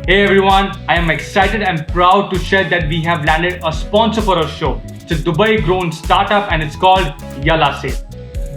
Hey everyone, I am excited and proud to share that we have landed a sponsor for our show. It's a Dubai grown startup and it's called Yalla.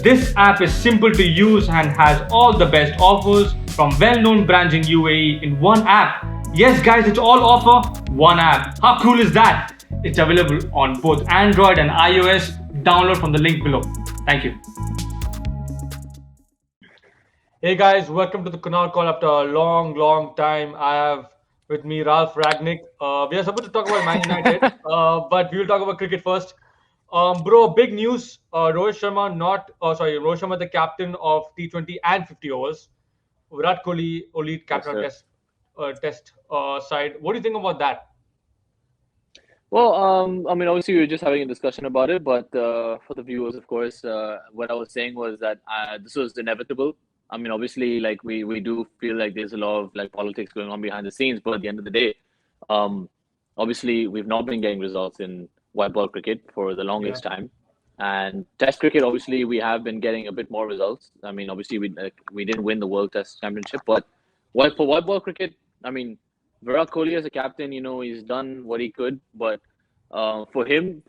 This app is simple to use and has all the best offers from well known brands in UAE in one app. Yes, guys, it's all offer one app. How cool is that? It's available on both Android and iOS. Download from the link below. Thank you. Hey guys, welcome to the Kunal call after a long time. I have with me Ralph Ragnick. We are supposed to talk about Man United, but we will talk about cricket first. Bro, big news. Rohit Sharma, the captain of T20 and 50 overs. Virat Kohli, only Yes, captain on sir. test side. What do you think about that? Well, obviously we were just having a discussion about it, but for the viewers, of course, what I was saying was that this was inevitable. Obviously, like we do feel like there's a lot of like politics going on behind the scenes, but at the end of the day, um, obviously we've not been getting results in white ball cricket for the Yeah. longest time, and Test cricket, obviously, we have been getting a bit more results. Obviously we didn't win the World Test Championship, but for white ball cricket, I mean. Virat Kohli as a captain, he's done what he could, but for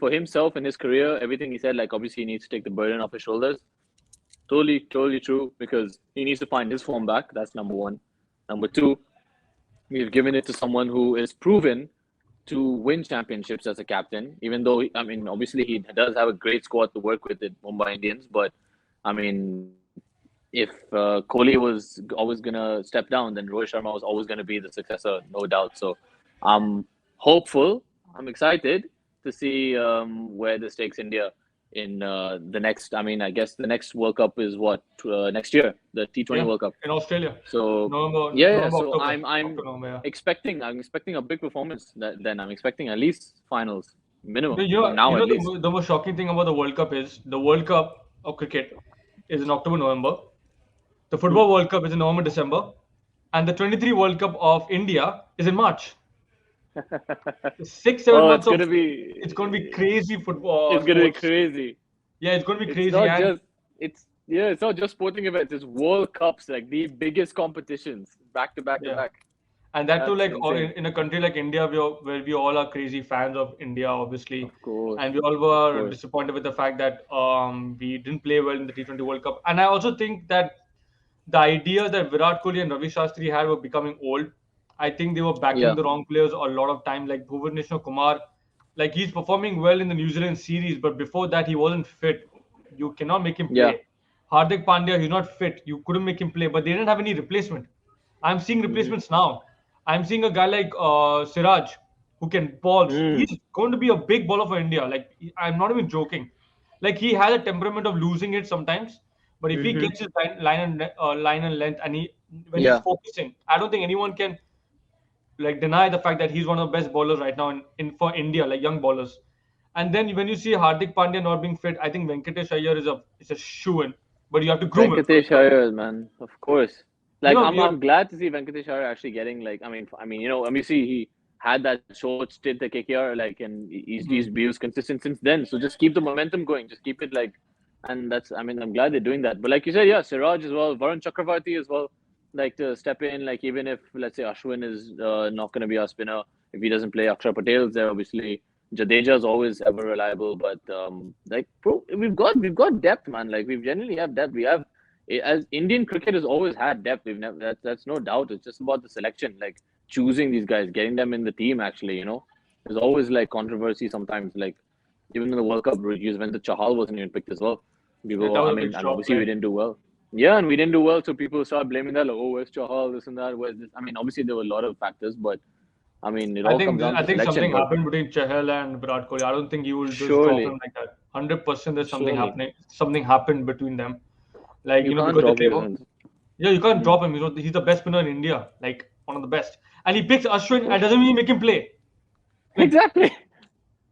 himself and his career, everything he said, like obviously he needs to take the burden off his shoulders. Totally true because he needs to find his form back. That's number one. Number two, we've given it to someone who is proven to win championships as a captain. Even though obviously he does have a great squad to work with at Mumbai Indians, but I mean, if Kohli was always gonna step down, then Rohit Sharma was always gonna be the successor, no doubt. So I'm hopeful. I'm excited to see where this takes India in the next. I guess the next World Cup is what next year, the T20 Yeah, World Cup. in Australia. So yeah. November, So October. I'm October, yeah. expecting a big performance. Then I'm expecting at least finals minimum You from know, you now at know least. the most shocking thing about the World Cup is the World Cup of cricket is in October, November. The Hmm. Football World Cup is in November, December, and the 23 World Cup of India is in March. 6, 7 Oh, months of it's going to be crazy football it's gonna be sports. crazy. Yeah, it's going to be It's crazy, not and just it's not just sporting events. It's World Cups, like the biggest competitions, back to back to yeah, back. and that too, That's like insane. in a country like India, where we all are crazy fans of India, obviously, Of and we course, all of were course. disappointed with the fact that we didn't play well in the T20 World Cup. And I also think that the ideas that Virat Kohli and Ravi Shastri had were becoming old. I think they were backing Yeah, the wrong players a lot of time, like Bhuvaneshwar Kumar. Like he's performing well in the New Zealand series, but before that he wasn't fit. You cannot make him yeah. play. Hardik Pandya, he's not fit. You couldn't make him play, but they didn't have any replacement. I'm seeing Mm-hmm. replacements now. I'm seeing a guy like Siraj who can balls. Mm, He's going to be a big baller for India. Like I'm not even joking. Like he has a temperament of losing it sometimes, but if he mm-hmm. gets his line and length, and when he's Yeah, focusing, I don't think anyone can like deny the fact that he's one of the best bowlers right now in for India, like young bowlers. And then when you see Hardik Pandya not being fit, I think Venkatesh Iyer is a shoo in, but you have to groom him Venkatesh Iyer, man, of course. Like I'm you have, I'm glad to see Venkatesh Iyer actually getting like see he had that short stint at KKR like and he was consistent since then. So just keep the momentum going, just keep it like, and that's I'm glad they're doing that. But like you said, yeah, Siraj as well, Varun Chakravarti as well, like to step in like even if let's say Ashwin is not going to be our spinner if he doesn't play, Akshar Patel's there obviously. Jadeja is always ever reliable, but like bro, we've got depth, man. Like we generally have depth. We have as Indian cricket has always had depth. We've never that's no doubt. It's just about the selection, like choosing these guys, getting them in the team. Actually, there's always like controversy sometimes. Like even in the World Cup, Yuzvendra Chahal wasn't even picked as well. that People, was I a big mean, and shock, obviously we right? didn't do well. Yeah, and we didn't do well, so people start blaming that. Like, oh, where's Chahal? This and that. Where's this? I mean, obviously there were a lot of factors, but I mean, it all comes down I to think selection. something But happened between Chahal and Virat Kohli. I don't think you will just drop him surely, like that. 100% there's something surely, happening. Something happened between them. Like, you can't because they drop play. Yuzvendra. Yeah, you can't Hmm. drop him. He's the best spinner in India. Like, one of the best. And he picks Of Ashwin and course, doesn't even make him play. Like, exactly.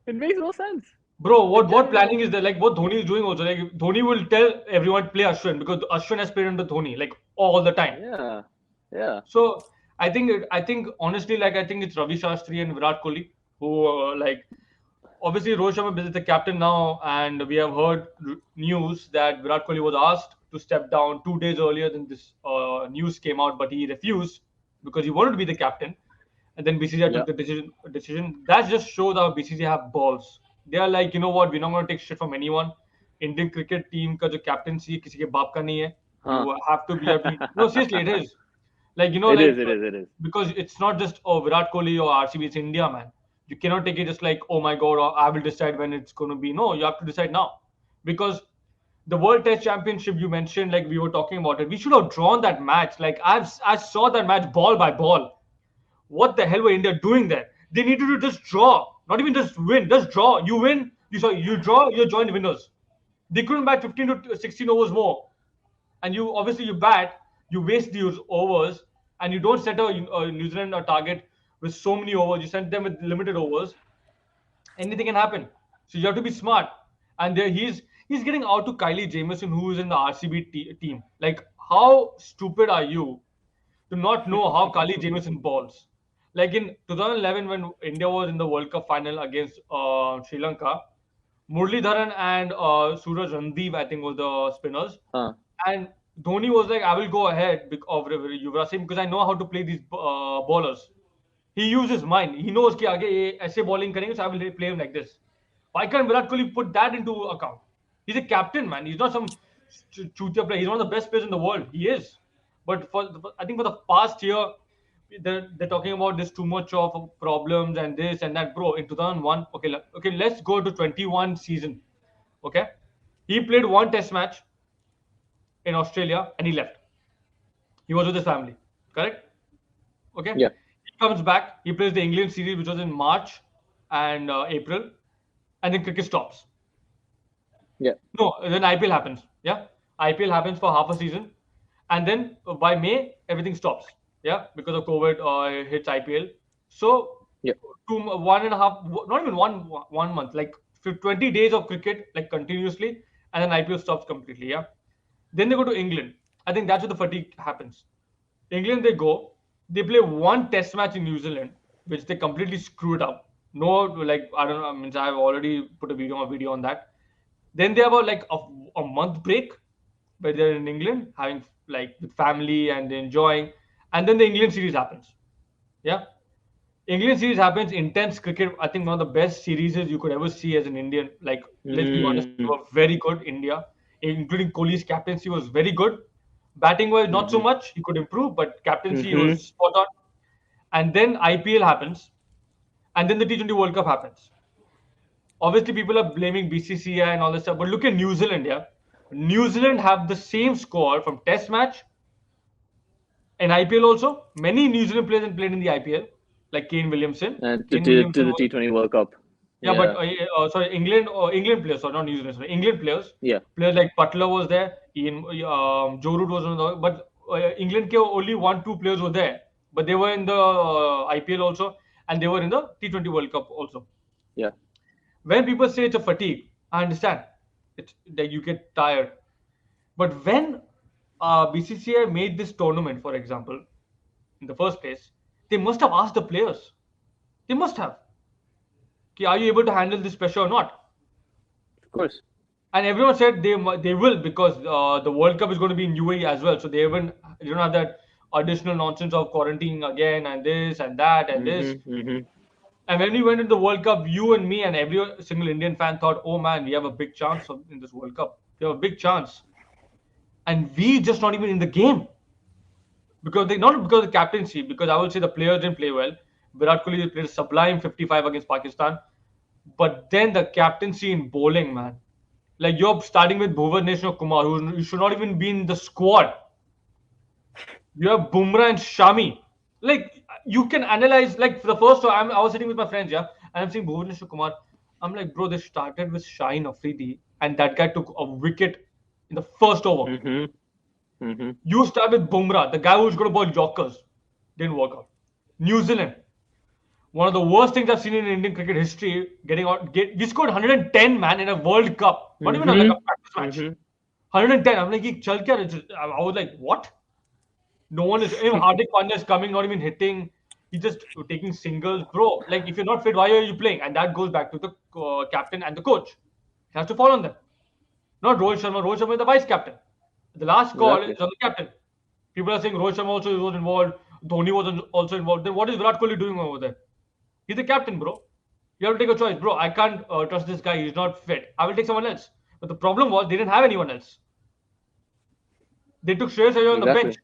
It makes no sense. bro, It what genuinely planning is there? Like, what Dhoni is doing also. Like, Dhoni will tell everyone play Ashwin because Ashwin has played under Dhoni, like, all the time. yeah, yeah. So I think honestly, like I think it's Ravi Shastri and Virat Kohli who like obviously Rohit Sharma is the captain now, and we have heard news that Virat Kohli was asked to step down 2 days earlier than this news came out, but he refused because he wanted to be the captain. and then BCCI Yeah. took the decision. That just shows how BCCI have balls. They are like, you know what, we're not going to take shit from anyone. Indian cricket team का जो captaincy किसी के बाप का नहीं है. Huh. You have to be. No, seriously, it is. Like, It is. It is. It is. because it's not just Virat Kohli or RCB, it's India, man. You cannot take it just like, oh my god, or I will decide when it's going to be. No, you have to decide now, because the World Test Championship you mentioned, like we were talking about it, we should have drawn that match. Like I saw that match ball by ball. What the hell were India doing there? They needed to just draw, not even just win, just draw. You win, you draw, you're joint winners. They couldn't bat 15 to 16 overs more, and you obviously you bat, you waste these overs, and you don't set a New Zealand a target with so many overs. You send them with limited overs. Anything can happen. So you have to be smart. And there he's getting out to Kylie Jamieson, who is in the RCB team. Like, how stupid are you to not know how Kylie Jamieson balls? Like in 2011, when India was in the World Cup final against Sri Lanka, Muralidharan and Suraj Randeep, I think, was the spinners. Huh. And Dhoni was like, I will go ahead of Yuvraj Singh because I know how to play these bowlers. He uses mind. He knows कि आगे ये ऐसे bowling करेंगे, so I will play him like this. Why can't Virat Kohli put that into account? He's a captain, man. He's not some chutia player. He's one of the best players in the world. He is. But I think for the past year, they're talking about this too much of problems and this and that. Bro, in 2001, okay, let's go to 21 season. Okay, he played one test match in Australia and he left. He was with his family. Correct? Okay. Yeah. He comes back. He plays the England series, which was in March and April, and then cricket stops. Yeah. No, then IPL happens. Yeah, IPL happens for half a season, and then by May everything stops. Yeah, because of COVID hits IPL. So Yeah. 1.5, not even one month, like 20 days of cricket, like continuously, and then IPL stops completely. Yeah, then they go to England. I think that's where the fatigue happens. England, they go, they play one test match in New Zealand, which they completely screwed up. No, like, I don't know, I mean, I've already put a video on that. Then they have like a month break where they're in England having like with family and enjoying, and then the England series happens. Yeah, England series happens, intense cricket. I think one of the best series you could ever see as an Indian. Like, let's be honest, they were very good. India, including Kohli's captaincy, was very good. Batting wise, not so much. He could improve, but captaincy was spot on. And then IPL happens, and then the T20 World Cup happens. Obviously, people are blaming BCCI and all this stuff, but look at New Zealand. Yeah, New Zealand have the same score from Test match in IPL also. Many New Zealand players played in the IPL, like Kane Williamson. To the T20 World Cup. Yeah, but sorry, England players, sorry, not New Zealand, sorry, England players. Yeah. Players like Butler was there, Joe Root was on the, but England ke only 1-2 players were there, but they were in the IPL also, and they were in the T20 World Cup also. Yeah. When people say it's a fatigue, I understand. It's that you get tired, but when BCCI made this tournament, for example, in the first place, they must have asked the players. They must have. Are you able to handle this pressure or not? Of course. And everyone said they will, because the World Cup is going to be in UAE as well. So they don't have that additional nonsense of quarantining again and this and that and this. And when we went into the World Cup, you and me and every single Indian fan thought, oh man, we have a big chance in this World Cup. We have a big chance. And we just not even in the game. Not because of the captaincy, because I would say the players didn't play well. Virat Kohli played a sublime 55 against Pakistan. But then the captaincy in bowling, man. Like, you're starting with Bhuvaneshwar Kumar, who should not even be in the squad. You have Bumrah and Shami. Like, you can analyze, like, for the first time, I was sitting with my friends, yeah, and I'm seeing Bhuvaneshwar Kumar. I'm like, bro, they started with Shaheen Afridi, and that guy took a wicket in the first over. You start with Bumrah, the guy who's going to bowl Yorkers. Didn't work out. New Zealand, one of the worst things I've seen in Indian cricket history. We scored 110, man, in a World Cup. Not even like a practice match. 110. I'm like, chal kya? I was like, what? No one is. Even Hardik Pandya is coming, not even hitting. He's just taking singles, bro. Like, if you're not fit, why are you playing? And that goes back to the captain and the coach. He has to fall on them. Not Rohit Sharma. Rohit Sharma is the vice captain. The last call is on the captain. People are saying Rohit Sharma also was involved. Dhoni was also involved. Then what is Virat Kohli doing over there? He's the captain, bro. You have to take a choice, bro. I can't trust this guy. He's not fit. I will take someone else. But the problem was they didn't have anyone else. They took Shreyas Iyer on the bench.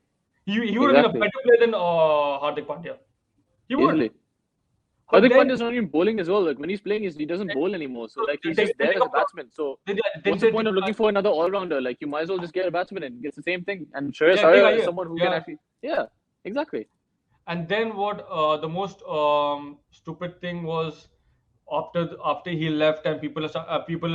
Exactly. He would have been a Exactly. better player than Hardik Pandya. He would. Easily. But Hardik then Pandya's not even bowling as well. Like when he's playing, he doesn't bowl anymore. So like he's just then there they as a come from- batsman. So then what's they the point of looking for another all-rounder? Like you might as well just get a batsman and it's the same thing. And Shreyas Yeah, Iyer take is Iyer. someone who can Yeah. actually, yeah, exactly. And then what the most stupid thing was after he left and people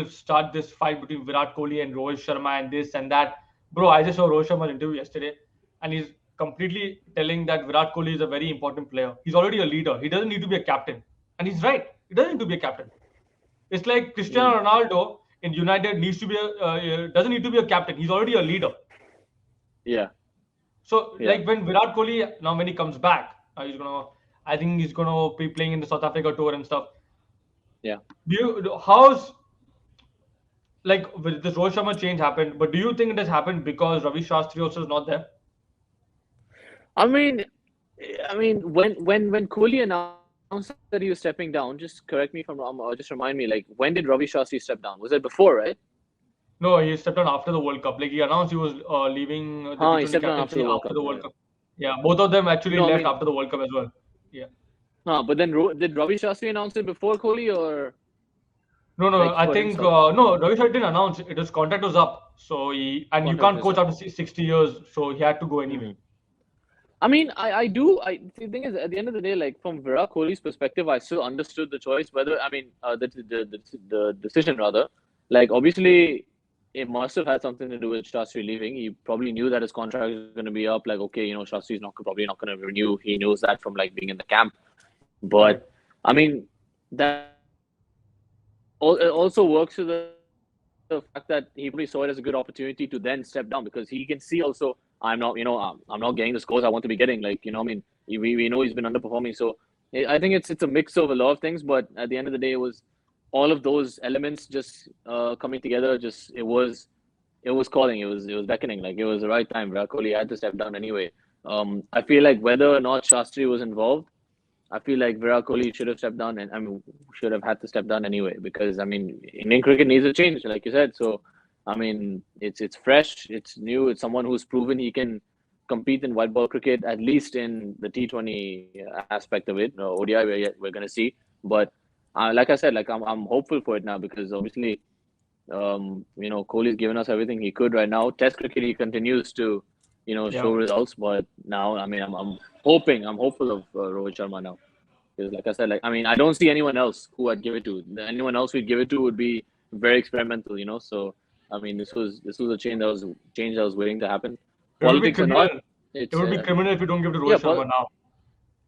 start this fight between Virat Kohli and Rohit Sharma and this and that. Bro, I just saw Rohit Sharma's interview yesterday, and he's completely telling that Virat Kohli is a very important player. He's already a leader. He doesn't need to be a captain, and he's right. He doesn't need to be a captain. It's like Cristiano Ronaldo in United needs to be doesn't need to be a captain. He's already a leader. Yeah. So Yeah. like when Virat Kohli now when he comes back, I think he's gonna be playing in the South Africa tour and stuff. Yeah. How's like with this Rohit Sharma change happened, but do you think it has happened because Ravi Shastri also is not there? I mean, when Kohli announced that he was stepping down, just correct me if I'm wrong, or just remind me, like, when did Ravi Shastri step down? Was it before, right? No, he stepped down after the World Cup. Like he announced he was leaving the He T20 stepped down captaincy after the World right. Cup. Yeah, both of them actually No, I left mean, after the World Cup as well. Yeah. but then did Ravi Shastri announce it before Kohli or No, like I for think himself? no. Ravi Shastri didn't announce it. His contract was up, so you Contract can't was coach up. after 60 years, so he had to go anyway. I mean, the thing is, at the end of the day, like from Virat Kohli's perspective, I still understood the choice. The decision rather. Like obviously, it must have had something to do with Shastri leaving. He probably knew that his contract was going to be up. Like, okay, Shastri's probably not going to renew. He knows that from like being in the camp. But Right. I mean, that it also works to the fact that he probably saw it as a good opportunity to then step down because he can see also I'm not getting the scores I want to be getting. Like, I mean, we know he's been underperforming. So I think it's a mix of a lot of things. But at the end of the day, it was all of those elements just coming together. Just it was calling. It was beckoning. Like it was the right time. Virat Kohli had to step down anyway. I feel like whether or not Shastri was involved, I feel like Virat Kohli should have stepped down, and I mean, should have had to step down anyway because I mean, Indian cricket needs a change, like you said. So, I mean, it's fresh, it's new, it's someone who's proven he can compete in white ball cricket, at least in the T20 aspect of it. ODI, we're going to see, but like I said, like I'm hopeful for it now because obviously, Kohli's given us everything he could right now. Test cricket, he continues to, show results, but now, I mean, I'm hopeful of Rohit Sharma now. Because like I said, like I mean, I don't see anyone else who I'd give it to. Anyone else we'd give it to would be very experimental, So I mean, this was a change that was waiting to happen. Politics or not, it would be criminal if you don't give to Rohit Sharma now.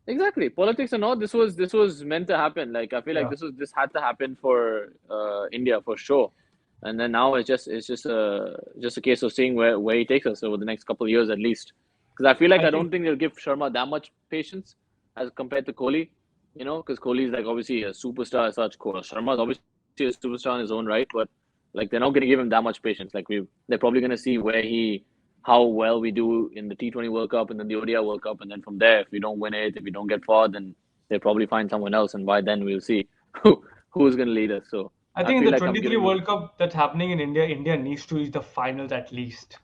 Exactly, politics or not, this was meant to happen. Like I feel like this had to happen for India for sure. And then now it's just a case of seeing where he takes us over the next couple of years at least. Because I feel like I don't think they'll give Sharma that much patience as compared to Kohli. Because Kohli is like obviously a superstar as such. Sharma is obviously a superstar in his own right, but like they're not going to give him that much patience. Like they're probably going to see how well we do in the T20 World Cup and then the ODI World Cup, and then from there, if we don't win it, if we don't get far, then they'll probably find someone else, and by then we'll see who's going to lead us. So I think in the 23 World Cup that's happening in India, India needs to reach the finals at least.